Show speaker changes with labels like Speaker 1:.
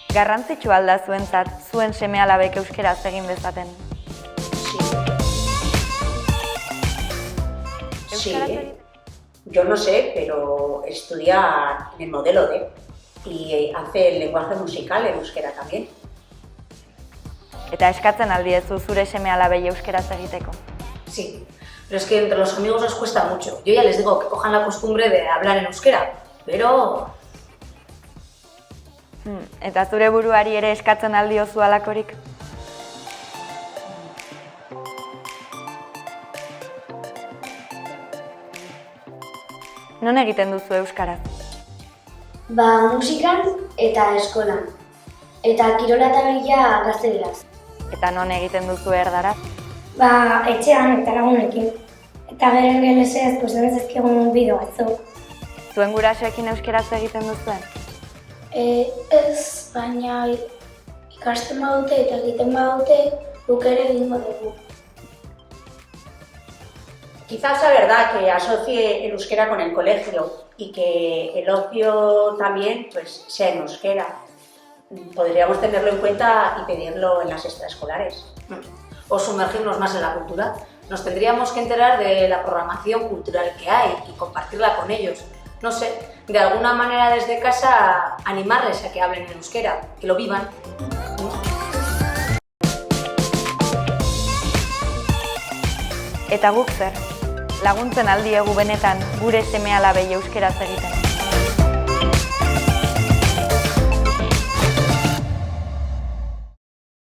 Speaker 1: Garrantzitsua alda zuentzat, zuen seme-alabek euskeraz egin dezaten?
Speaker 2: Sí, yo no sé, pero estudia en el modelo D y hace el lenguaje musical en euskera también.
Speaker 1: Eta eskatzen aldiezu zure seme-alabei euskeraz egiteko?
Speaker 3: Sí, pero es que entre los amigos nos cuesta mucho. Yo ya les digo que cojan la costumbre de hablar en euskera, pero...
Speaker 1: Eta zure buruari ere eskatzen aldiozu halakorik? Non egiten duzu euskaraz?
Speaker 4: Musikan eta eskolan. Eta kirola eta bila gazteleraz.
Speaker 1: Eta non egiten duzu erdaraz?
Speaker 4: Etxean eta lagunekin. Eta gero ingelesez, ez ezkegun bideo batzuk.
Speaker 1: Zuen gurasoekin euskeraz egiten duzuen?
Speaker 4: Ez, baina ikasten badute eta egiten badute guk ere egingo dugu.
Speaker 2: Quizás sea verdad que asocie el euskera con el colegio y que el ocio también pues, sea en euskera. Podríamos tenerlo en cuenta y pedirlo en las extraescolares.
Speaker 3: O sumergirnos más en la cultura. Nos tendríamos que enterar de la programación cultural que hay y compartirla con ellos. No sé, de alguna manera desde casa animarles a que hablen en euskera, que lo vivan.
Speaker 1: Eta guk zer? Laguntzen aldiegu benetan gure seme-alabei euskeraz egiten?